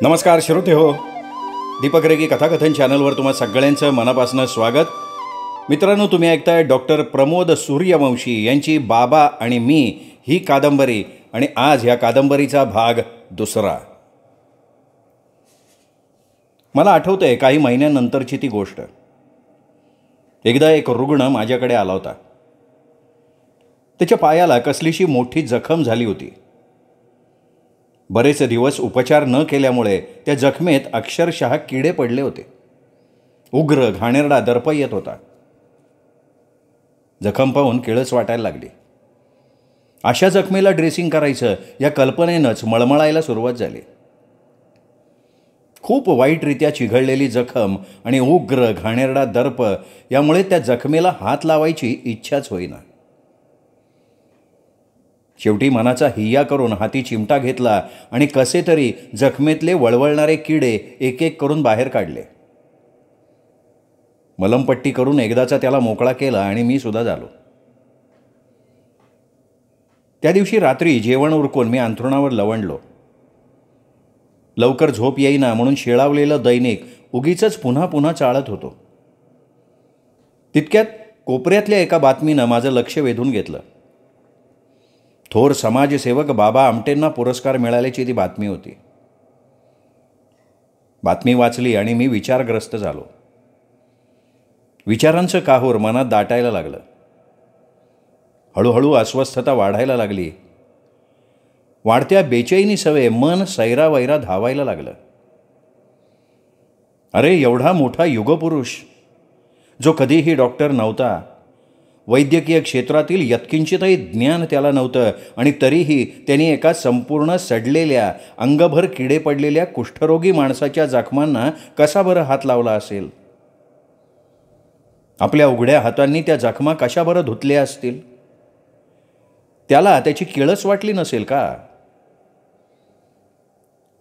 नमस्कार श्रोते हो, दीपक रेगी कथाकथन चॅनलवर तुम्हा सगळ्यांचं मनापासून स्वागत. मित्रांनो, तुम्ही ऐकताय डॉक्टर प्रमोद सूर्यवंशी यांची बाबा आणि मी ही कादंबरी, आणि आज ह्या कादंबरीचा भाग दुसरा. मला आठवतंय काही महिन्यानंतरची ती गोष्ट. एकदा एक रुग्ण माझ्याकडे आला होता. त्याच्या पायाला कसलीशी मोठी जखम झाली होती. बरेच दिवस उपचार न केल्यामुळे त्या जखमेत अक्षरशः किडे पडले होते. उग्र घाणेरडा दर्प येत होता. जखम पाहून किळस वाटायला लागली. अशा जखमेला ड्रेसिंग करायचं या कल्पनेनंच मळमळायला सुरुवात झाली. खूप वाईटरित्या चिघळलेली जखम आणि उग्र घाणेरडा दर्प यामुळे त्या जखमेला हात लावायची इच्छाच होईना. शेवटी मनाचा हिय्या करून हाती चिमटा घेतला आणि कसे तरी जखमेतले वळवळणारे किडे एक एक करून बाहेर काढले. मलमपट्टी करून एकदाचा त्याला मोकळा केला आणि मी सुद्धा झालो. त्या दिवशी रात्री जेवण उरकून मी अंथरुणावर लवंडलो. लवकर झोप येईना म्हणून शेळावलेलं दैनिक उगीचच पुन्हा पुन्हा चाळत होतो. तितक्यात कोपऱ्यातल्या एका बातमीनं माझं लक्ष वेधून घेतलं. थोर समाजसेवक बाबा आमटेंना पुरस्कार मिळाल्याची ती बातमी होती. बातमी वाचली आणि मी विचारग्रस्त झालो. विचारांचं काहूर मनात दाटायला लागलं. हळूहळू अस्वस्थता वाढायला लागली. वाढत्या बेचैनीसवे मन सैरावैरा धावायला लागलं. अरे, एवढा मोठा युगपुरुष जो कधीही डॉक्टर नव्हता, वैद्यकीय क्षेत्रातील यत्किंचितही ज्ञान त्याला नव्हतं, आणि तरीही त्यांनी एका संपूर्ण सडलेल्या, अंगभर किडे पडलेल्या कुष्ठरोगी माणसाच्या जखमांना कसा बरं हात लावला असेल? आपल्या उघड्या हातांनी त्या जखमा कशा बरं धुतल्या असतील? त्याला त्याची किळस वाटली नसेल का?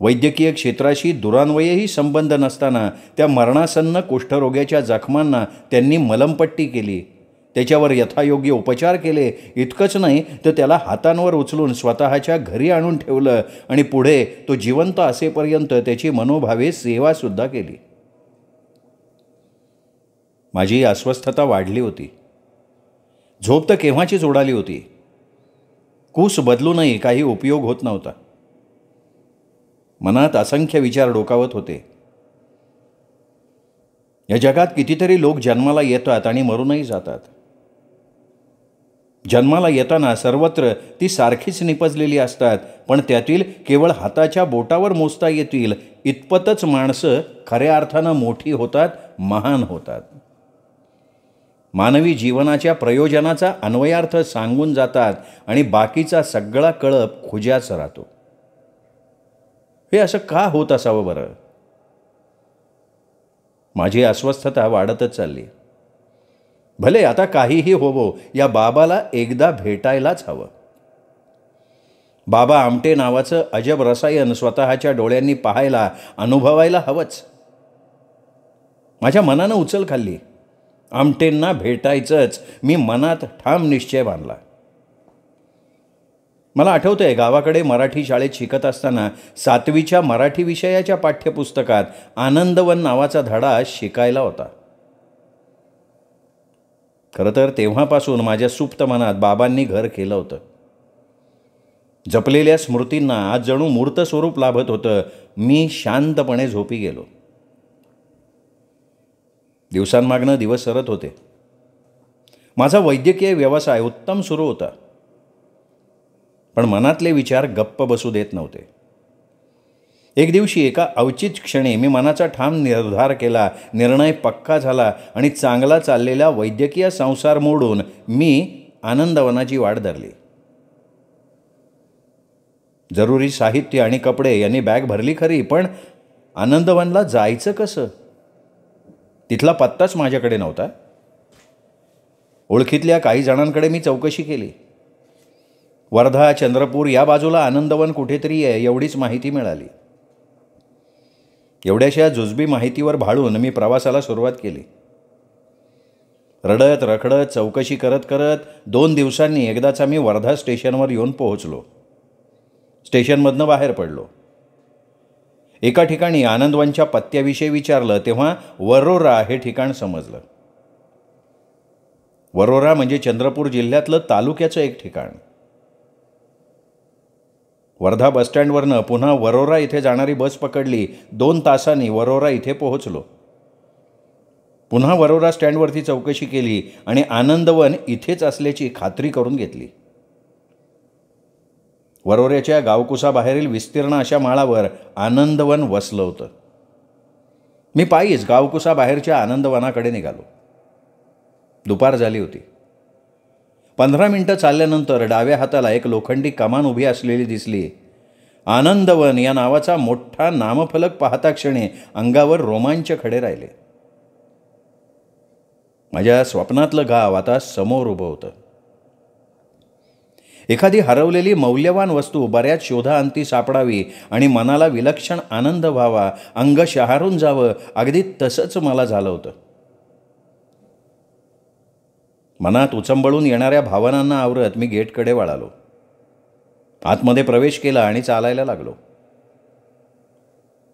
वैद्यकीय क्षेत्राशी दुरान्वयही संबंध नसताना त्या मरणासन्न कुष्ठरोग्याच्या जखमांना त्यांनी मलमपट्टी केली, त्याच्यावर यथायोग्य उपचार केले. इतकंच नाही तर त्याला हातांवर उचलून स्वतःच्या घरी आणून ठेवलं आणि पुढे तो जिवंत असेपर्यंत त्याची मनोभावे सेवासुद्धा केली. माझी अस्वस्थता वाढली होती. झोप तर केव्हाचीच उडाली होती. कूस बदलूनही काही उपयोग होत नव्हता. मनात असंख्य विचार डोकावत होते. या जगात कितीतरी लोक जन्माला येतात आणि मरूनही जातात. जन्माला येताना सर्वत्र ती सारखीच निपजलेली असतात, पण त्यातील केवळ हाताच्या बोटावर मोजता येतील इतपतच माणसं खऱ्या अर्थानं मोठी होतात, महान होतात. मानवी जीवनाच्या प्रयोजनाचा अन्वयार्थ सांगून जातात आणि बाकीचा सगळा कळप खुज्याच राहतो. हे असं का होत असावं बरं? माझी अस्वस्थता वाढतच चालली. भले आता काहीही होवो, या बाबाला एकदा भेटायलाच हवं. बाबा आमटे नावाचं अजब रसायन स्वतःच्या डोळ्यांनी पाहायला, अनुभवायला हवंच. माझ्या मनानं उचल खाल्ली. आमटेंना भेटायचंच. मी मनात ठाम निश्चय बांधला. मला आठवतंय, गावाकडे मराठी शाळेत शिकत असताना 7वीच्या मराठी विषयाच्या पाठ्यपुस्तकात आनंदवन नावाचा धडा शिकायला होता. खरं तर तेव्हापासून माझ्या सुप्त मनात बाबांनी घर केलं होतं. जपलेल्या स्मृतींना आज जणू मूर्त स्वरूप लाभत होतं. मी शांतपणे झोपी गेलो. दिवसांमागनं दिवस सरत होते. माझा वैद्यकीय व्यवसाय उत्तम सुरू होता, पण मनातले विचार गप्प बसू देत नव्हते. एक दिवशी एका अवचित क्षणी मी मनाचा ठाम निर्धार केला. निर्णय पक्का झाला आणि चांगला चाललेला वैद्यकीय संसार मोडून मी आनंदवनाची वाट धरली. जरुरी साहित्य आणि कपडे यांनी बॅग भरली खरी, पण आनंदवनला जायचं कसं? तिथला पत्ताच माझ्याकडे नव्हता. ओळखीतल्या काही जणांकडे मी चौकशी केली. वर्धा, चंद्रपूर या बाजूला आनंदवन कुठेतरी आहे एवढीच माहिती मिळाली. एवढ्याशा जुजबी माहितीवर भाळून मी प्रवासाला सुरुवात केली. रडत रखडत चौकशी करत करत 2 दिवसांनी एकदाचा मी वर्धा स्टेशनवर येऊन पोहोचलो. स्टेशनमधनं बाहेर पडलो. एका ठिकाणी आनंदवनच्या पत्त्याविषयी विचारलं तेव्हा वरोरा हे ठिकाण समजलं. वरोरा म्हणजे चंद्रपूर जिल्ह्यातलं तालुक्याचं एक ठिकाण. वर्धा बसस्टँडवरनं पुन्हा वरोरा इथे जाणारी बस पकडली. 2 तासांनी वरोरा इथे पोहोचलो. पुन्हा वरोरा स्टँडवरती चौकशी केली आणि आनंदवन इथेच असल्याची खात्री करून घेतली. वरोऱ्याच्या गावकुसाबाहेरील विस्तीर्ण अशा माळावर आनंदवन वसलं होतं. मी पायीच गावकुसाबाहेरच्या आनंदवनाकडे निघालो. दुपार झाली होती. 15 मिनिटं चालल्यानंतर डाव्या हाताला एक लोखंडी कमान उभी असलेली दिसली. आनंदवन या नावाचा मोठा नामफलक पाहता क्षणी अंगावर रोमांच खडे राहिले. माझ्या स्वप्नातलं गाव आता समोर उभं होतं. एखादी हरवलेली मौल्यवान वस्तू बऱ्याच शोधाअंती सापडावी आणि मनाला विलक्षण आनंद व्हावा, अंग शहारून जावं, अगदी तसंच मला झालं होतं. मनात उचंबळून येणाऱ्या भावनांना आवरत मी गेटकडे वळालो. आतमध्ये प्रवेश केला आणि चालायला लागलो.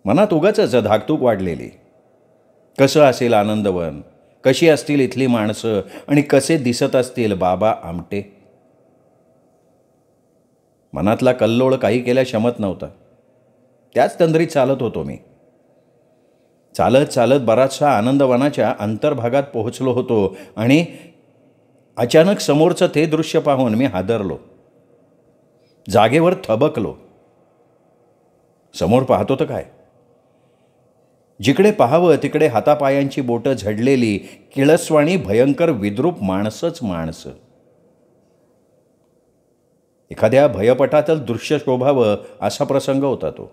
मनात उगाचच धाकधूक वाढलेली. कसं असेल आनंदवन, कशी असतील इथली माणसं आणि कसे दिसत असतील बाबा आमटे. मनातला कल्लोळ काही केल्या शमत नव्हता. त्याच तंद्रीत चालत होतो मी. चालत चालत बराचसा आनंदवनाच्या अंतर्भागात पोहोचलो होतो आणि अचानक समोरचं ते दृश्य पाहून मी हादरलो. जागेवर थबकलो. समोर पाहतो तर काय, जिकडे पाहावं तिकडे हातापायांची बोटं झडलेली, किळसवाणी भयंकर विद्रूप माणसंच माणसं. एखाद्या भयपटातलं दृश्य शोभावं असा प्रसंग होता तो.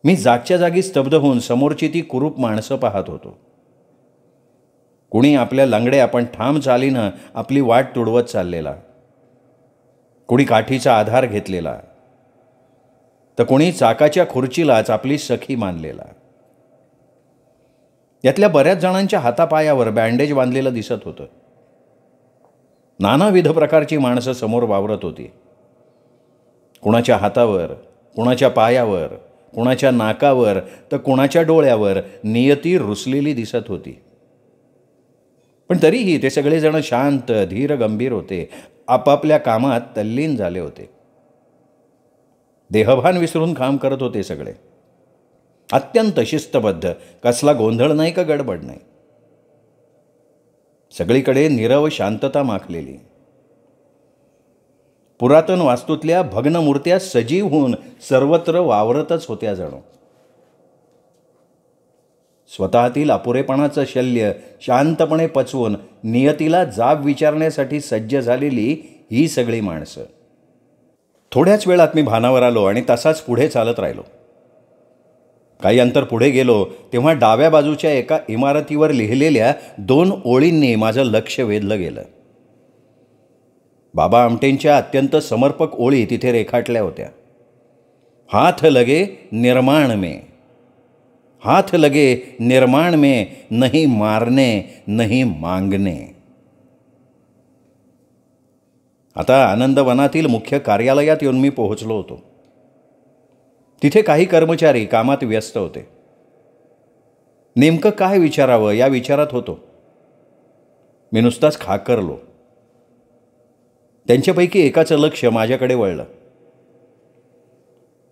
मी जागच्या जागी स्तब्ध होऊन समोरची ती कुरूप माणसं पाहत होतो. कुणी आपल्या लंगड्या पण ठाम चालीनं आपली वाट तुडवत चाललेला, कुणी काठीचा आधार घेतलेला, तर कोणी चाकाच्या खुर्चीलाच आपली सखी मानलेला. यातल्या बऱ्याच जणांच्या हातापायावर बँडेज बांधलेलं दिसत होतं. नानाविध प्रकारची माणसं समोर वावरत होती. कुणाच्या हातावर, कुणाच्या पायावर, कुणाच्या नाकावर तर कुणाच्या डोळ्यावर नियती रुसलेली दिसत होती. पण तरीही ते सगळेजण शांत, धीर, गंभीर होते. आपापल्या कामात तल्लीन झाले होते. देहभान विसरून काम करत होते सगळे. अत्यंत शिस्तबद्ध, कसला गोंधळ नाही का गडबड नाही. सगळीकडे नीरव शांतता माखलेली. पुरातन वास्तूतल्या भग्न मूर्त्या सजीव होऊन सर्वत्र वावरतच होत्या जणू. स्वतःतील अपुरेपणाचं शल्य शांतपणे पचवून नियतीला जाब विचारण्यासाठी सज्ज झालेली ही सगळी माणसं. थोड्याच वेळात मी भानावर आलो आणि तसाच पुढे चालत राहिलो. काही अंतर पुढे गेलो तेव्हा डाव्या बाजूच्या एका इमारतीवर लिहिलेल्या 2 ओळींनी माझं लक्ष वेधलं गेलं. बाबा आमटेंच्या अत्यंत समर्पक ओळी तिथे रेखाटल्या होत्या. हाथ लगे निर्माण में, हाथ लगे निर्माण में, नहीं मारने नहीं मांगने. आता आनंदवनातील मुख्य कार्यालयात येऊन मी पोहोचलो होतो. तिथे काही कर्मचारी कामात व्यस्त होते. नेमकं काय विचारावं या विचारात होतो. मी नुसताच खाकरलो. त्यांच्यापैकी एकाचं लक्ष माझ्याकडे वळलं.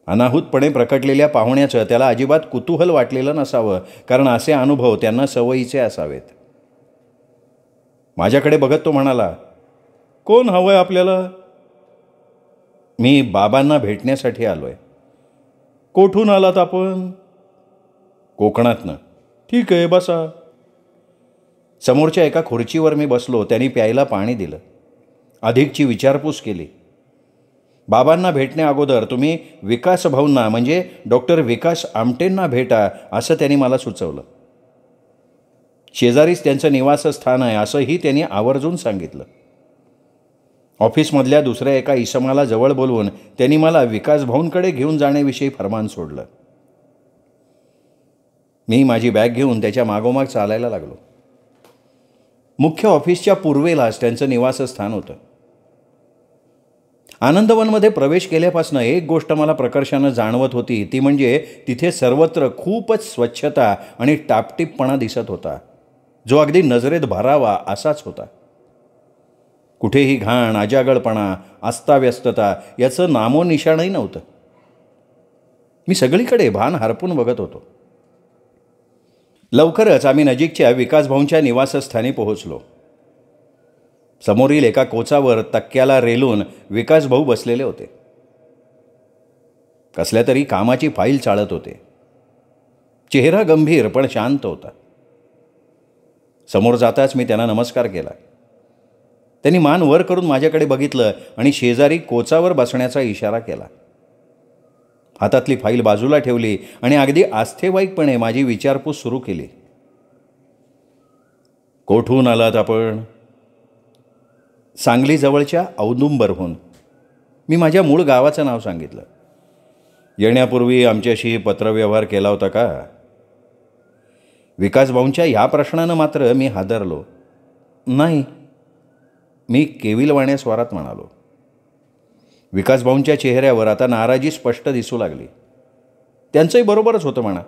अनाहूतपणे प्रकटलेल्या पाहुण्याचं त्याला अजिबात कुतूहल वाटलेलं नसावं, कारण असे अनुभव त्यांना सवयीचे असावेत. माझ्याकडे बघत तो म्हणाला, कोण हवंय आपल्याला? मी बाबांना भेटण्यासाठी आलोय. कोठून आलात आपण? कोकणातनं. ठीक आहे, बसा. समोरच्या एका खुर्चीवर मी बसलो. त्यांनी प्यायला पाणी दिलं. अधिकची विचारपूस केली. बाबांना भेटण्या अगोदर तुम्ही विकास भाऊंना म्हणजे डॉक्टर विकास आमटेंना भेटा असं त्यांनी मला सुचवलं. शेजारीच त्यांचं निवासस्थान आहे असंही त्यांनी आवर्जून सांगितलं. ऑफिसमधल्या दुसऱ्या एका इसमाला जवळ बोलवून त्यांनी मला विकास भाऊंकडे घेऊन जाण्याविषयी फरमान सोडलं. मी माझी बॅग घेऊन त्याच्या मागोमाग चालायला लागलो. मुख्य ऑफिसच्या पूर्वेलाच त्यांचं निवासस्थान होतं. आनंदवनमध्ये प्रवेश केल्यापासून एक गोष्ट मला प्रकर्षानं जाणवत होती, ती म्हणजे तिथे सर्वत्र खूपच स्वच्छता आणि टापटीपपणा दिसत होता, जो अगदी नजरेत भरावा असाच होता. कुठेही घाण, अजागळपणा, अस्ताव्यस्तता याचं नामोनिशाणही नव्हतं. मी सगळीकडे भान हरपून बघत होतो. लवकरच आम्ही नजीकच्या विकासभाऊंच्या निवासस्थानी पोहोचलो. समोरील एका कोचावर तक्क्याला रेलून विकासभाऊ बसलेले होते. कसल्या तरी कामाची फाईल चाळत होते. चेहरा गंभीर पण शांत होता. समोर जाताच मी त्यांना नमस्कार केला. त्यांनी मान वर करून माझ्याकडे बघितलं आणि शेजारी कोचावर बसण्याचा इशारा केला. हातातली फाईल बाजूला ठेवली आणि अगदी आस्थेवाईकपणे माझी विचारपूस सुरू केली. कोठून आलात आपण? सांगलीजवळच्या औदुंबरहून. मी माझ्या मूळ गावाचं नाव सांगितलं. येण्यापूर्वी आमच्याशी पत्रव्यवहार केला होता का? विकासभाऊंच्या ह्या प्रश्नानं मात्र मी हादरलो. नाही, मी केविलवाण्या स्वरात म्हणालो. विकासभाऊंच्या चेहऱ्यावर आता नाराजी स्पष्ट दिसू लागली. त्यांचंही बरोबरच होतं म्हणा,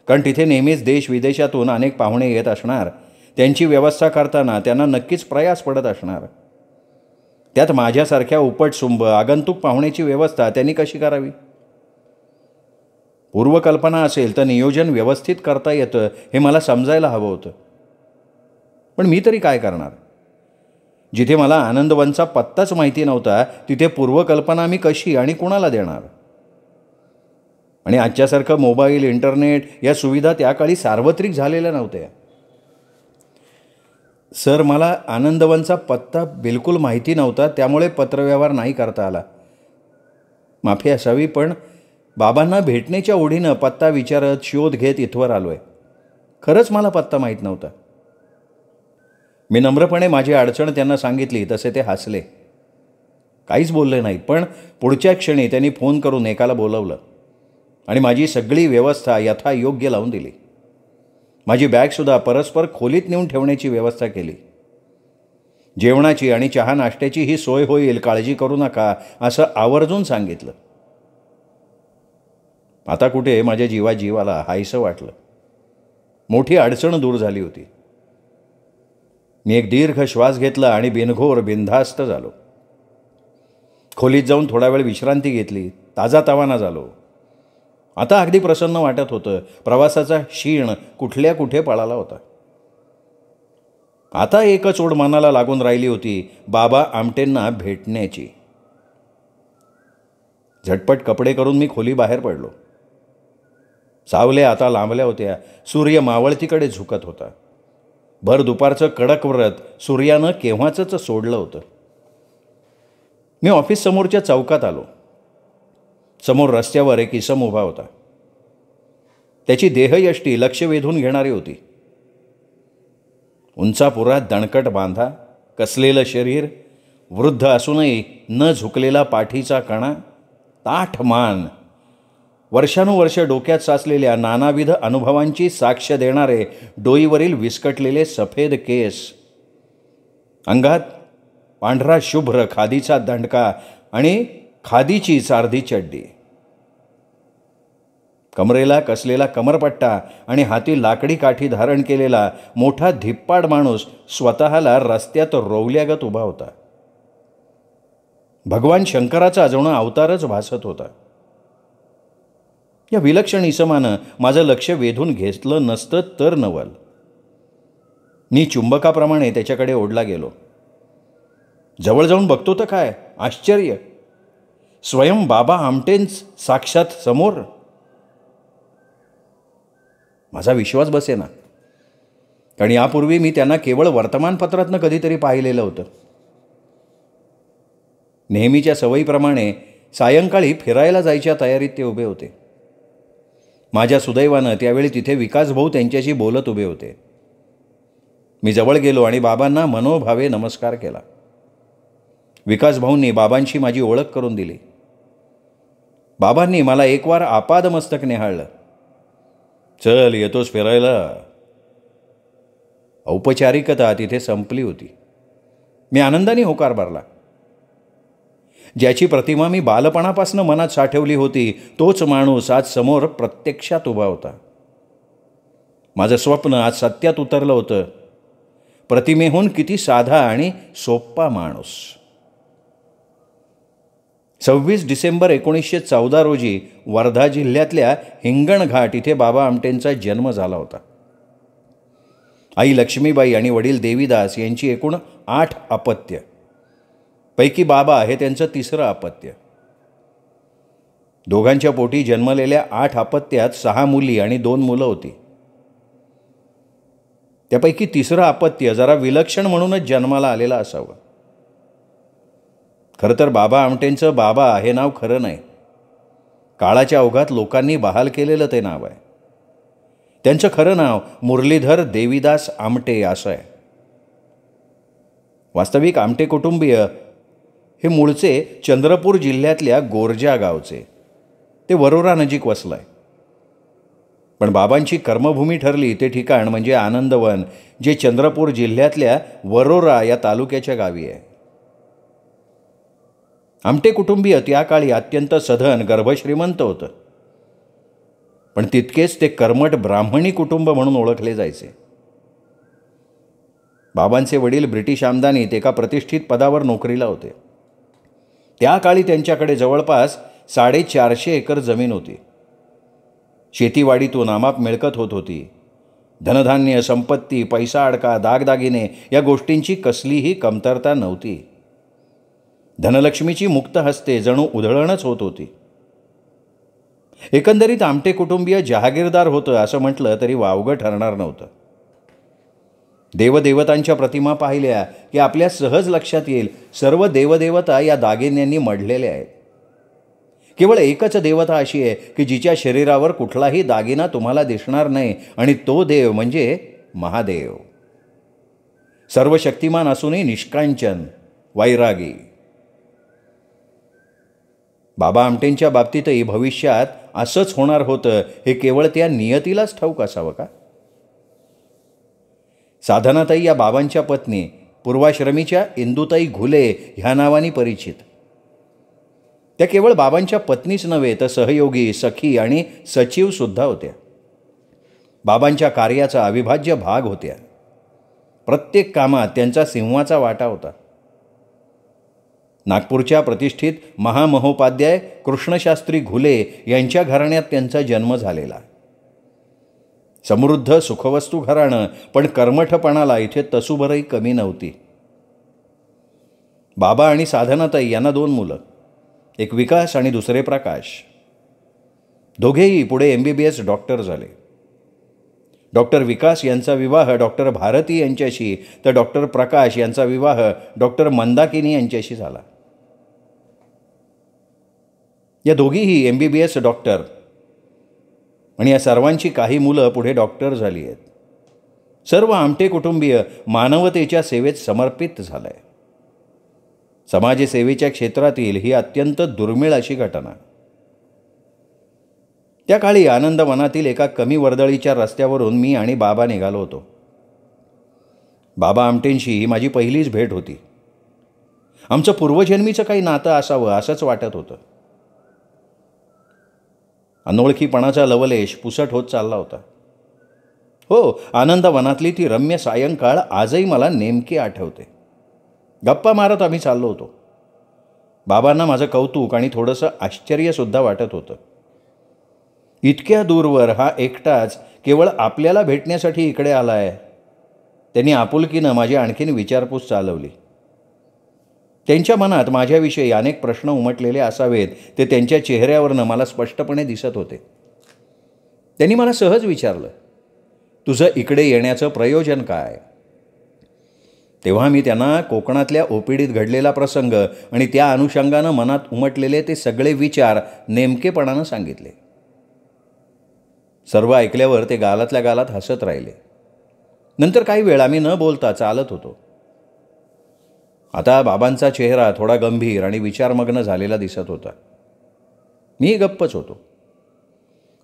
कारण तिथे नेहमीच देश विदेशातून अनेक पाहुणे येत असणार. त्यांची व्यवस्था करताना त्यांना नक्कीच प्रयास पडत असणार. त्यात माझ्यासारख्या उपटसुंब आगंतुक पाहुण्याची व्यवस्था त्यांनी कशी करावी? पूर्वकल्पना असेल तर नियोजन व्यवस्थित करता येतं हे मला समजायला हवं होतं. पण मी तरी काय करणार? जिथे मला आनंदवनचा पत्ताच माहिती नव्हता, तिथे पूर्वकल्पना मी कशी आणि कुणाला देणार? आणि आजच्यासारखं मोबाईल, इंटरनेट या सुविधा त्या काळी सार्वत्रिक झालेल्या नव्हत्या. सर, मला आनंदवनचा पत्ता बिलकुल माहिती नव्हता, त्यामुळे पत्रव्यवहार नाही करता आला. माफी असावी, पण बाबांना भेटण्याच्या ओढीनं पत्ता विचारत शोध घेत इथवर आलो आहे. खरंच मला पत्ता माहीत नव्हता. मी नम्रपणे माझी अडचण त्यांना सांगितली. तसे ते हसले, काहीच बोलले नाहीत. पण पुढच्या क्षणी त्यांनी फोन करून एकाला बोलवलं आणि माझी सगळी व्यवस्था यथायोग्य लावून दिली. माझी बॅगसुद्धा परस्पर खोलीत नेऊन ठेवण्याची व्यवस्था केली. जेवणाची आणि चहा नाश्त्याची ही सोय होईल, काळजी करू नका, असं आवर्जून सांगितलं. आता कुठे माझ्या जीवाला हायसं वाटलं. मोठी अडचण दूर झाली होती. मी एक दीर्घ श्वास घेतला आणि बिनघोर बिनधास्त झालो. खोलीत जाऊन थोडा वेळ विश्रांती घेतली. ताजातवाना झालो. आता अगदी प्रसन्न वाटत होतं. प्रवासाचा शीण कुठल्या कुठे पळाला होता. आता एकच ओढ मनाला लागून राहिली होती, बाबा आमटेंना भेटण्याची. झटपट कपडे करून मी खोली बाहेर पडलो. सावल्या आता लांबल्या होत्या. सूर्य मावळतीकडे झुकत होता. भर दुपारचं कडक व्रत सूर्यानं केव्हाचंच सोडलं होतं. मी ऑफिस समोरच्या चौकात आलो. समोर रस्त्यावर एक इसम उभा होता. त्याची देहयष्टी लक्ष वेधून घेणारी होती. उंचापुरा दणकट बांधा, कसलेलं शरीर, वृद्ध असूनही न झुकलेला पाठीचा कणा, ताठ मान, वर्षानुवर्ष डोक्यात साचलेल्या नानाविध अनुभवांची साक्ष देणारे डोईवरील विस्कटलेले सफेद केस, अंगात पांढरा शुभ्र खादीचा दंडका आणि खादीची सारधी चड्डी, कमरेला कसलेला कमरपट्टा आणि हाती लाकडी काठी धारण केलेला मोठा धिप्पाड माणूस स्वतःला रस्त्यात रोवल्यागत उभा होता. भगवान शंकराचा जणू अवतारच भासत होता. या विलक्षण इसमानं माझं लक्ष वेधून घेतलं नसतं तर नवल. मी चुंबकाप्रमाणे त्याच्याकडे ओढला गेलो. जवळ जाऊन बघतो तर काय आश्चर्य, स्वयं बाबा आमटेंच साक्षात समोर. माझा विश्वास बसेना, कारण यापूर्वी मी त्यांना केवळ वर्तमानपत्रातनं कधीतरी पाहिलेलं होतं. नेहमीच्या सवयीप्रमाणे सायंकाळी फिरायला जायच्या तयारीत ते उभे होते. माझ्या सुदैवानं त्यावेळी तिथे विकासभाऊ त्यांच्याशी बोलत उभे होते. मी जवळ गेलो आणि बाबांना मनोभावे नमस्कार केला. विकासभाऊंनी बाबांशी माझी ओळख करून दिली. बाबांनी मला एकवार आपादमस्तक निहाळलं. चल, येतोस फिरायला. औपचारिकता तिथे संपली होती. मी आनंदाने होकार भरला. ज्याची प्रतिमा मी बालपणापासून मनात साठवली होती, तोच माणूस आज समोर प्रत्यक्षात उभा होता. माझं स्वप्न आज सत्यात उतरलं होतं. प्रतिमेहून किती साधा आणि सोप्पा माणूस. 26 डिसेंबर 1914 रोजी वर्धा जिल्ह्यातल्या हिंगणघाट इथे बाबा आमटेंचा जन्म झाला होता. आई लक्ष्मीबाई आणि वडील देवीदास यांची एकूण 8 अपत्य. पैकी बाबा हे त्यांचं 3रं अपत्य. दोघांच्या पोटी जन्मलेल्या 8 अपत्यात 6 मुली आणि 2 मुलं होती. त्यापैकी 3रं अपत्य जरा विलक्षण म्हणूनच जन्माला आलेलं असावं. खरं तर बाबा आमटेंचं बाबा हे नाव खरं नाही. काळाच्या ओघात लोकांनी बहाल केलेलं ते नाव आहे. त्यांचं खरं नाव मुरलीधर देवीदास आमटे असं आहे. वास्तविक आमटे कुटुंबीय हे मूळचे चंद्रपूर जिल्ह्यातल्या गोरजा गावचे. ते वरोरा नजीक वसलं आहे. पण बाबांची कर्मभूमी ठरली ते ठिकाण म्हणजे आनंदवन, जे चंद्रपूर जिल्ह्यातल्या वरोरा या तालुक्याच्या गावी आहे. आमटे कुटुंबीय त्या काळी अत्यंत सधन गर्भश्रीमंत होतं. पण तितकेच ते कर्मठ ब्राह्मणी कुटुंब म्हणून ओळखले जायचे. बाबांचे वडील ब्रिटिश आमदानीत एका प्रतिष्ठित पदावर नोकरीला होते. त्या काळी त्यांच्याकडे जवळपास 450 एकर जमीन होती. शेतीवाडीतून अमाप मिळकत होत होती. धनधान्य, संपत्ती, पैसा अडका, दागदागिने या गोष्टींची कसलीही कमतरता नव्हती. धनलक्ष्मीची मुक्त हस्ते जणू उधळणच होत होती. एकंदरीत आमटे कुटुंबीय जहागीरदार होतं असं म्हटलं तरी वावगं ठरणार नव्हतं. देवदेवतांच्या प्रतिमा पाहिल्या की आपल्या सहज लक्षात येईल, सर्व देवदेवता या दागिन्यांनी मढलेल्या आहेत. केवळ एकच देवता अशी आहे की जिच्या शरीरावर कुठलाही दागिना तुम्हाला दिसणार नाही, आणि तो देव म्हणजे महादेव. सर्व शक्तिमान असूनही निष्कांचन, वैरागी. बाबा आमटेंच्या बाबतीतही भविष्यात असंच होणार होतं हे केवळ त्या नियतीलाच ठाऊक असावं का? साधनाताई या बाबांच्या पत्नी पूर्वाश्रमीच्या इंदुताई घुले ह्या नावाने परिचित. त्या केवळ बाबांच्या पत्नीच नव्हे तर सहयोगी, सखी आणि सचिवसुद्धा होत्या. बाबांच्या कार्याचा अविभाज्य भाग होत्या. प्रत्येक कामात त्यांचा सिंहाचा वाटा होता. नागपूरच्या प्रतिष्ठित महामहोपाध्याय कृष्णशास्त्री घुले यांच्या घराण्यात त्यांचा जन्म झालेला. समृद्ध सुखवस्तू घराणं, पण कर्मठपणाला इथे तसूभरही कमी नव्हती. बाबा आणि साधनाताई यांना 2 मुलं, एक विकास आणि दुसरे प्रकाश. दोघेही पुढे MBBS डॉक्टर झाले. डॉक्टर विकास यांचा विवाह डॉक्टर भारती यांच्याशी, तर डॉक्टर प्रकाश यांचा विवाह डॉक्टर मंदाकिनी यांच्याशी झाला. या दोघीही MBBS डॉक्टर, आणि या सर्वांची काही मुलं पुढे डॉक्टर झाली आहेत. सर्व आमटे कुटुंबीय मानवतेच्या सेवेत समर्पित झालं आहे. समाजसेवेच्या क्षेत्रातील ही अत्यंत दुर्मिळ अशी घटना. त्या काळी आनंदवनातील एका कमी वर्दळीच्या रस्त्यावरून मी आणि बाबा निघालो होतो. बाबा आमटेंशी ही माझी पहिलीच भेट होती. आमचं पूर्वजन्मीचं काही नातं असावं असंच वाटत होतं. अनोळखीपणाचा लवलेश पुसट होत चालला होता. हो, आनंदवनातली ती रम्य सायंकाळ आजही मला नेमकी आठवते. गप्पा मारत आम्ही चाललो होतो. बाबांना माझं कौतुक आणि थोडंसं आश्चर्यसुद्धा वाटत होतं. इतक्या दूरवर हा एकटाच केवळ आपल्याला भेटण्यासाठी इकडे आला आहे. त्यांनी आपुलकीनं माझी आणखीन विचारपूस चालवली. त्यांच्या मनात माझ्याविषयी अनेक प्रश्न उमटलेले असावेत ते त्यांच्या चेहऱ्यावरनं मला स्पष्टपणे दिसत होते. त्यांनी मला सहज विचारलं, तुझं इकडे येण्याचं प्रयोजन काय? तेव्हा मी त्यांना कोकणातल्या ओपीडीत घडलेला प्रसंग आणि त्या अनुषंगानं मनात उमटलेले ते सगळे विचार नेमकेपणानं सांगितले. सर्व ऐकल्यावर ते गालातल्या गालात हसत राहिले. नंतर काही वेळ आम्ही न बोलता चालत होतो. आता बाबांचा चेहरा थोडा गंभीर आणि विचारमग्न झालेला दिसत होता. मी गप्पच होतो.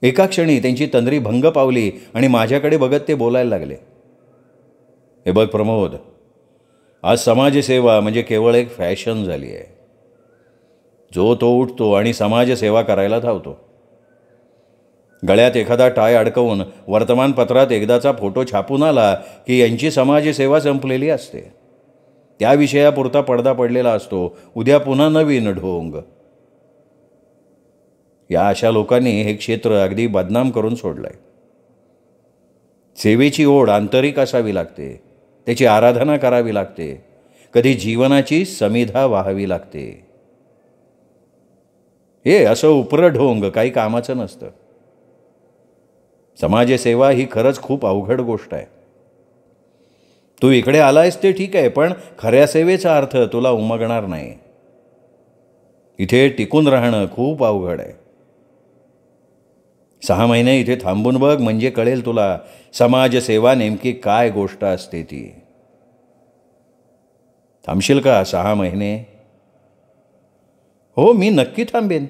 एका क्षणी त्यांची तंद्री भंग पावली आणि माझ्याकडे बघत ते बोलायला लागले. हे बघ प्रमोद, आज समाजसेवा म्हणजे केवळ एक फॅशन झाली आहे. जो तो उठतो आणि समाजसेवा करायला धावतो. गळ्यात एखादा टाय अडकवून वर्तमानपत्रात एकदाचा फोटो छापून आला की यांची समाजसेवा संपलेली असते. त्या विषयापुरता पडदा पडलेला असतो. उद्या पुन्हा नवीन ढोंग. या अशा लोकांनी हे क्षेत्र अगदी बदनाम करून सोडलंय. सेवेची ओढ आंतरिक असावी लागते. त्याची आराधना करावी लागते. कधी जीवनाची समिधा व्हावी लागते. हे असं उपरं ढोंग काही कामाचं नसतं. समाजसेवा ही खरंच खूप अवघड गोष्ट आहे. तू इकडे आलायस ते ठीक आहे, पण खऱ्या सेवेचा अर्थ तुला उमगणार नाही. इथे टिकून राहणं खूप अवघड आहे. 6 महिने इथे थांबून बघ, म्हणजे कळेल तुला समाजसेवा नेमकी काय गोष्ट असते ती. थांबशील का 6 महिने? हो, मी नक्की थांबेन.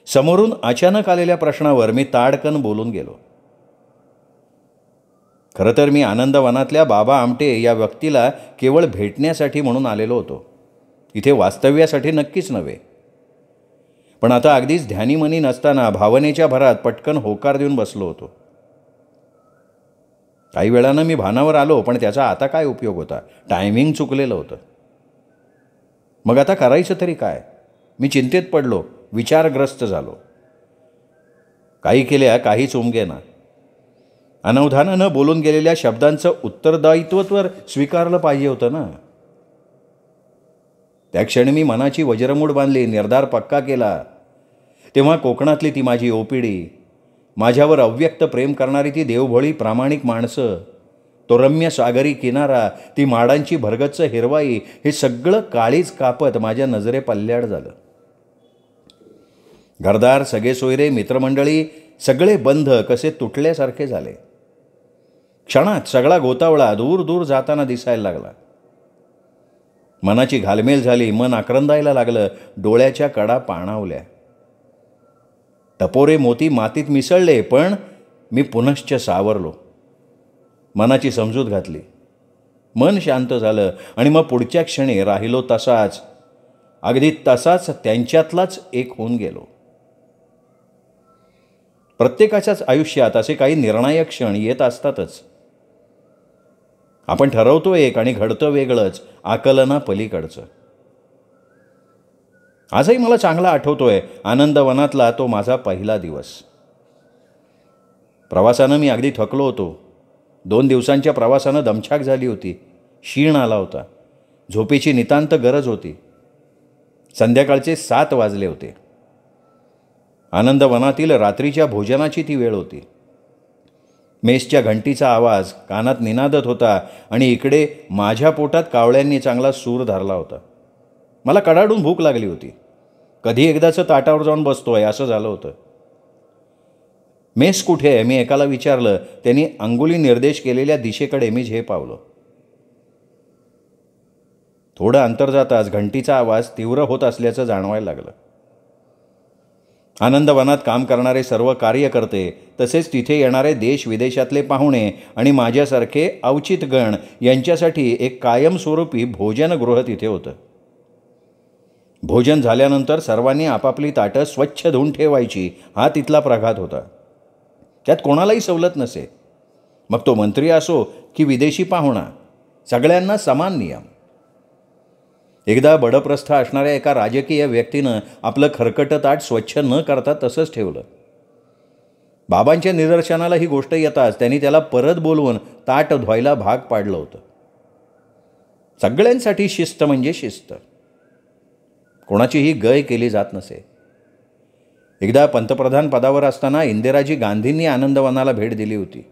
समोरून अचानक आलेल्या प्रश्नावर मी ताडकन बोलून गेलो. खरं तर मी आनंदवनातल्या बाबा आमटे या व्यक्तीला केवळ भेटण्यासाठी म्हणून आलेलो होतो. इथे वास्तव्यासाठी नक्कीच नव्हे. पण आता अगदीच ध्यानीमनी नसताना भावनेच्या भरात पटकन होकार देऊन बसलो होतो. काही वेळानं मी भानावर आलो, पण त्याचा आता काय उपयोग होता? टायमिंग चुकलेलं होतं. मग आता करायचं तरी काय? मी चिंतेत पडलो, विचारग्रस्त झालो. काही केल्या काहीच उमगेना. अनवधानानं बोलून गेलेल्या शब्दांचं उत्तरदायित्व स्वीकारलं पाहिजे होतं ना. त्या क्षणी मी मनाची वज्रमूठ बांधली, निर्धार पक्का केला. तेव्हा कोकणातली ती माझी ओपीडी, माझ्यावर अव्यक्त प्रेम करणारी ती देवभोळी प्रामाणिक माणसं, तो रम्य सागरी किनारा, ती माडांची भरगच्च हिरवाई, हे सगळं काळीच कापत माझ्या नजरे पल्ल्याड झालं. घरदार, सगळे सोयरे, मित्रमंडळी, सगळे बंध कसे तुटल्यासारखे झाले. क्षणात सगळा गोतावळा दूर दूर जाताना दिसायला लागला. मनाची घालमेल झाली. मन आक्रंदायला लागलं. डोळ्याच्या कडा पाणावल्या. टपोरे मोती मातीत मिसळले, पण मी पुनश्च सावरलो. मनाची समजूत घातली. मन शांत झालं आणि मग पुढच्या क्षणी राहिलो तसाच, अगदी तसाच त्यांच्यातलाच एक होऊन गेलो. प्रत्येकाच्याच आयुष्यात असे काही निर्णायक क्षण येत असतातच. आपण ठरवतो एक आणि घडतं वेगळंच, आकलना पलीकडचं. आजही मला चांगला आठवतोय आनंदवनातला तो माझा पहिला दिवस. प्रवासानं मी अगदी थकलो होतो. 2 दिवसांच्या प्रवासानं दमछाक झाली होती. शीण आला होता. झोपेची नितांत गरज होती. संध्याकाळचे 7 वाजले होते. आनंदवनातील रात्रीच्या भोजनाची ती वेळ होती. मेसच्या घंटीचा आवाज कानात निनादत होता आणि इकडे माझ्या पोटात कावळ्यांनी चांगला सूर धरला होता. मला कडाडून भूक लागली होती. कधी एकदाचं ताटावर जाऊन बसतोय असं झालं होतं. मेस कुठे आहे? मी एकाला विचारलं. त्यांनी अंगुली निर्देश केलेल्या दिशेकडे मी झेपावलो. थोडं अंतर जाताच घंटीचा आवाज तीव्र होत असल्याचं जाणवायला लागलं. आनंदवनात काम करणारे सर्व कार्यकर्ते, तसेच तिथे येणारे देश विदेशातले पाहुणे आणि माझ्यासारखे औचित्यगण यांच्यासाठी एक कायमस्वरूपी भोजनगृह तिथे होतं. भोजन झाल्यानंतर सर्वांनी आपापली ताटं स्वच्छ धुवून ठेवायची, हा तिथला प्रघात होता. त्यात कोणालाही सवलत नसे. मग तो मंत्री असो की विदेशी पाहुणा, सगळ्यांना समान नियम. एकदा बडप्रस्थ असणाऱ्या एका राजकीय व्यक्तीनं आपलं खरकटं ताट स्वच्छ न करता तसंच ठेवलं. बाबांच्या निदर्शनाला ही गोष्ट येताच त्यांनी त्याला परत बोलवून ताट धुवायला भाग पाडलं होतं. सगळ्यांसाठी शिस्त म्हणजे शिस्त. कोणाचीही गय केली जात नसे. एकदा पंतप्रधान पदावर असताना इंदिराजी गांधींनी आनंदवनाला भेट दिली होती.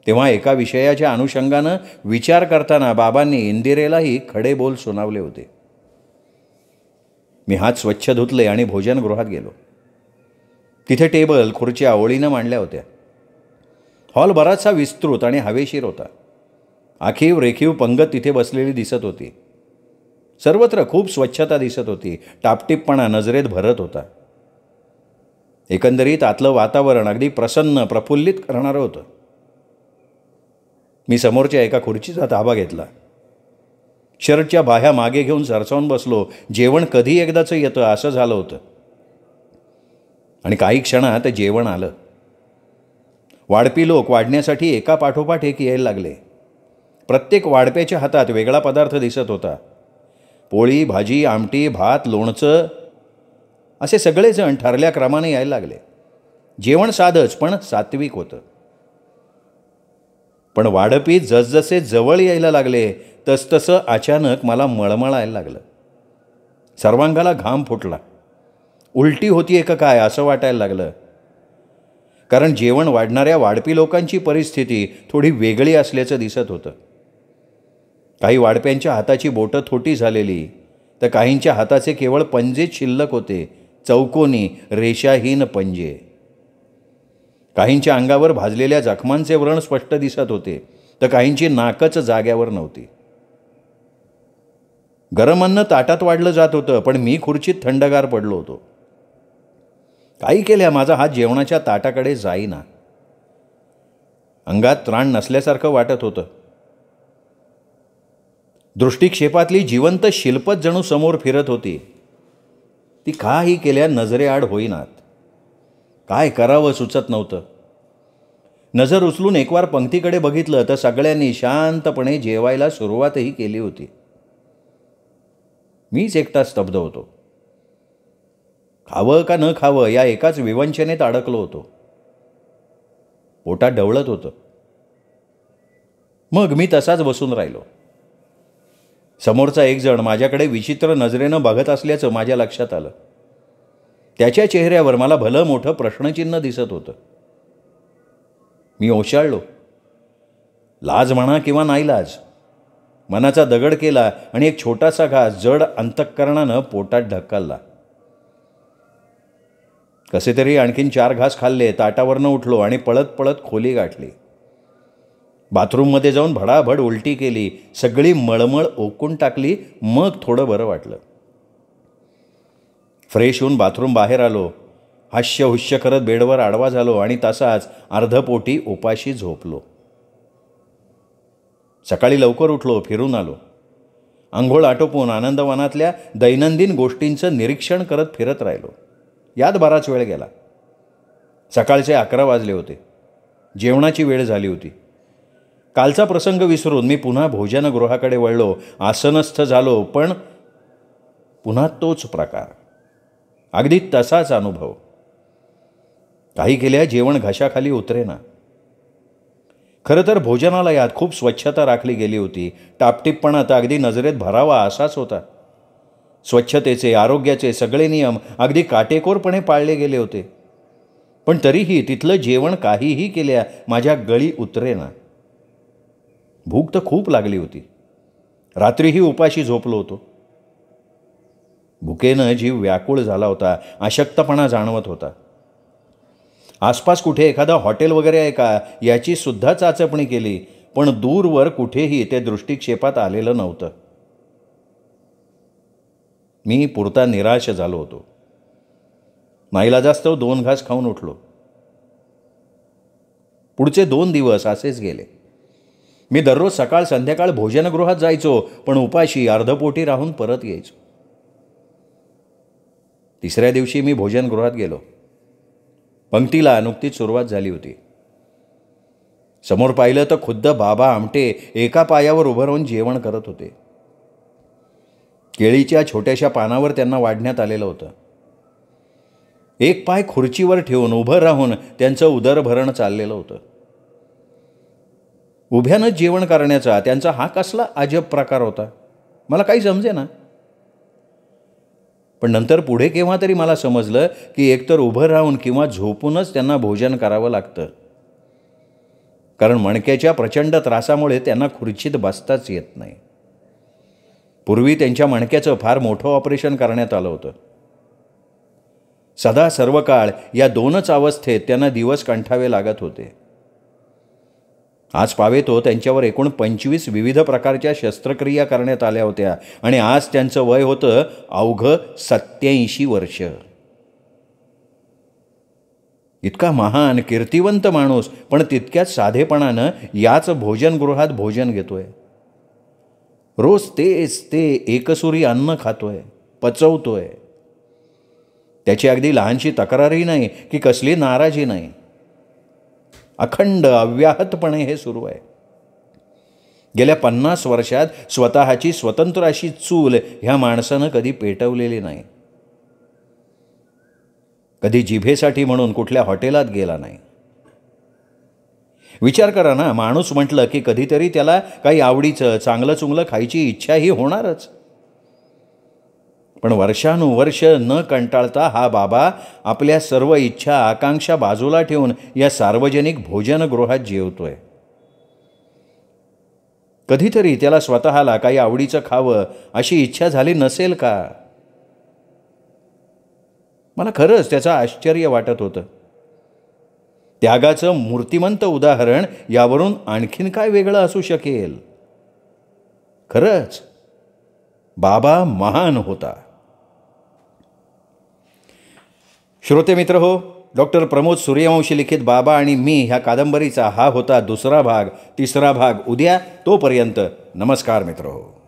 तेव्हा एका विषयाच्या अनुषंगानं विचार करताना बाबांनी इंदिरेलाही खडे बोल सुनावले होते. मी हात स्वच्छ धुतले आणि भोजनगृहात गेलो. तिथे टेबल खुर्च्या ओळीनं मांडल्या होत्या. हॉल बराचसा विस्तृत आणि हवेशीर होता. आखीव रेखीव पंगत तिथे बसलेली दिसत होती. सर्वत्र खूप स्वच्छता दिसत होती. टापटीपपणा नजरेत भरत होता. एकंदरीत आतलं वातावरण अगदी प्रसन्न, प्रफुल्लित करणारं होतं. मी समोरच्या एका खुर्चीचा ताबा घेतला. शर्टच्या बाह्या मागे घेऊन सरसावून बसलो. जेवण कधी एकदाचं येतं असं झालं होतं. आणि काही क्षणात जेवण आलं. वाढपी लोक वाढण्यासाठी एका पाठोपाठ एक यायला लागले. प्रत्येक वाढप्याच्या हातात वेगळा पदार्थ दिसत होता. पोळी, भाजी, आमटी, भात, लोणचं असे सगळेजण ठरल्या क्रमाने यायला लागले. जेवण साधंच पण सात्विक होतं. पण वाढपी जसजसे जवळ यायला लागले तसतसं अचानक मला मळमळायला लागलं. सर्वांगाला घाम फुटला. उलटी होतीये का काय असं वाटायला लागलं. कारण जेवण वाढणाऱ्या वाढपी लोकांची परिस्थिती थोडी वेगळी असल्याचं दिसत होतं. काही वाढप्यांच्या हाताची बोटं थोटी झालेली, तर काहींच्या हाताचे केवळ पंजेच शिल्लक होते. चौकोनी रेषाहीन पंजे. काहींच्या अंगावर भाजलेल्या जखमांचे व्रण स्पष्ट दिसत होते, तर काहींची नाकच जाग्यावर नव्हती. गरम अन्न ताटात वाढलं जात होतं, पण मी खुर्चीत थंडगार पडलो होतो. काही केल्या माझा हात जेवणाच्या ताटाकडे जाईना. अंगात त्राण नसल्यासारखं वाटत होतं. दृष्टिक्षेपातली जिवंत शिल्पच जणू समोर फिरत होती. ती काही केल्या नजरेआड होईनात. काय करावं सुचत नव्हतं. नजर उचलून एकवार पंक्तीकडे बघितलं तर सगळ्यांनी शांतपणे जेवायला सुरुवातही केली होती. मीच एकटा स्तब्ध होतो. खावं का न खावं या एकाच विवंचनेत अडकलो होतो. पोटात ढवळत होतं. मग मी तसाच बसून राहिलो. समोरचा एक जण माझ्याकडे विचित्र नजरेनं बघत असल्याचं माझ्या लक्षात आलं. त्याच्या चेहऱ्यावर मला भलं मोठं प्रश्नचिन्ह दिसत होतं. मी ओशाळलो. लाज म्हणा किंवा नाईलाज. मनाचा दगड केला आणि एक छोटासा घास जड अंतःकरणानं पोटात ढकलला. कसे तरी आणखीन 4 घास खाल्ले. ताटावरनं उठलो आणि पळत पळत खोली गाठली. बाथरूममध्ये जाऊन भडाभड उलटी केली. सगळी मळमळ ओकून टाकली. मग थोडं बरं वाटलं. फ्रेश होऊन बाथरूम बाहेर आलो. हास्य हुस्य करत बेडवर आडवा झालो आणि तसाच अर्धपोटी उपाशी झोपलो. सकाळी लवकर उठलो. फिरून आलो. अंघोळ आटोपून आनंदवनातल्या दैनंदिन गोष्टींचं निरीक्षण करत फिरत राहिलो. यात बराच वेळ गेला. सकाळचे 11 वाजले होते. जेवणाची वेळ झाली होती. कालचा प्रसंग विसरून मी पुन्हा भोजनगृहाकडे वळलो. आसनस्थ झालो. पण पुन्हा तोच प्रकार. अगदी तसाच अनुभव. काही केल्या जेवण घशाखाली उतरेना. खरं तर भोजनालयात खूप स्वच्छता राखली गेली होती. टापटीपणा तर अगदी नजरेत भरावा असाच होता. स्वच्छतेचे, आरोग्याचे सगळे नियम अगदी काटेकोरपणे पाळले गेले होते. पण तरीही तिथलं जेवण काहीही केल्या माझ्या गळी उतरेना. भूक तर खूप लागली होती. रात्रीही उपाशी झोपलो होतो. भुकेनं जीव व्याकुळ झाला होता. अशक्तपणा जाणवत होता. आसपास कुठे एखादा हॉटेल वगैरे आहे का याची सुद्धा चाचपणी केली, पण दूरवर कुठेही ते दृष्टिक्षेपात आलेलं नव्हतं. मी पुरता निराश झालो होतो. नाईलाजास्तव 2 घास खाऊन उठलो. पुढचे 2 दिवस असेच गेले. मी दररोज सकाळ संध्याकाळ भोजनगृहात जायचो, पण उपाशी अर्धपोटी राहून परत यायचो. तिसऱ्या दिवशी मी भोजनगृहात गेलो. पंक्तीला नुकतीच सुरुवात झाली होती. समोर पाहिलं तर खुद्द बाबा आमटे एका पायावर उभं राहून जेवण करत होते. केळीच्या छोट्याशा पानावर त्यांना वाढण्यात आलेलं होतं. एक पाय खुर्चीवर ठेवून उभं राहून त्यांचं उदरभरण चाललेलं होतं. उभ्यानंच जेवण करण्याचा त्यांचा हा कसला अजब प्रकार होता, मला काही समजेना. पण नंतर पुढे केव्हा तरी मला समजलं की एकतर उभं राहून किंवा झोपूनच त्यांना भोजन करावं लागतं. कारण मणक्याच्या प्रचंड त्रासामुळे त्यांना खुर्चीत बसताच येत नाही. पूर्वी त्यांच्या मणक्याचं फार मोठं ऑपरेशन करण्यात आलं होतं. सदा सर्व काळ या 2च अवस्थेत त्यांना दिवस कंठावे लागत होते. आज पावेतो त्यांच्यावर एकूण 25 विविध प्रकारच्या शस्त्रक्रिया करण्यात आल्या होत्या आणि आज त्यांचं वय होतं अवघं 87 वर्ष. इतका महान कीर्तिवंत माणूस पण तितक्याच साधेपणानं याच भोजनगृहात भोजन घेतोय. रोज तेच ते एकसुरी अन्न खातोय, पचवतोय. त्याची अगदी लहानशी तक्रारही नाही की कसली नाराजी नाही. अखंड अव्याहतपणे हे सुरू आहे. गेल्या 50 वर्षात स्वतःची स्वतंत्र अशी चूल ह्या माणसानं कधी पेटवलेली नाही. कधी जिभेसाठी म्हणून कुठल्या हॉटेलात गेला नाही. विचार करा ना, माणूस म्हटलं की कधीतरी त्याला काही आवडीचं चांगलं चुंगलं खायची इच्छाही होणारच. पण वर्षानुवर्ष न कंटाळता हा बाबा आपल्या सर्व इच्छा आकांक्षा बाजूला ठेवून या सार्वजनिक भोजनगृहात जेवतोय. कधीतरी त्याला स्वतःला काही आवडीचं खावं अशी इच्छा झाली नसेल का? मला खरंच त्याचं आश्चर्य वाटत होतं. त्यागाचं मूर्तिमंत उदाहरण यावरून आणखीन काय वेगळं असू शकेल? खरंच बाबा महान होता. श्रोते मित्र हो, डॉक्टर प्रमोद सूर्यवंशी लिखित बाबा आणि मी ह्या कादंबरीचा हा होता दुसरा भाग. तिसरा भाग उद्या. तोपर्यंत नमस्कार मित्र हो.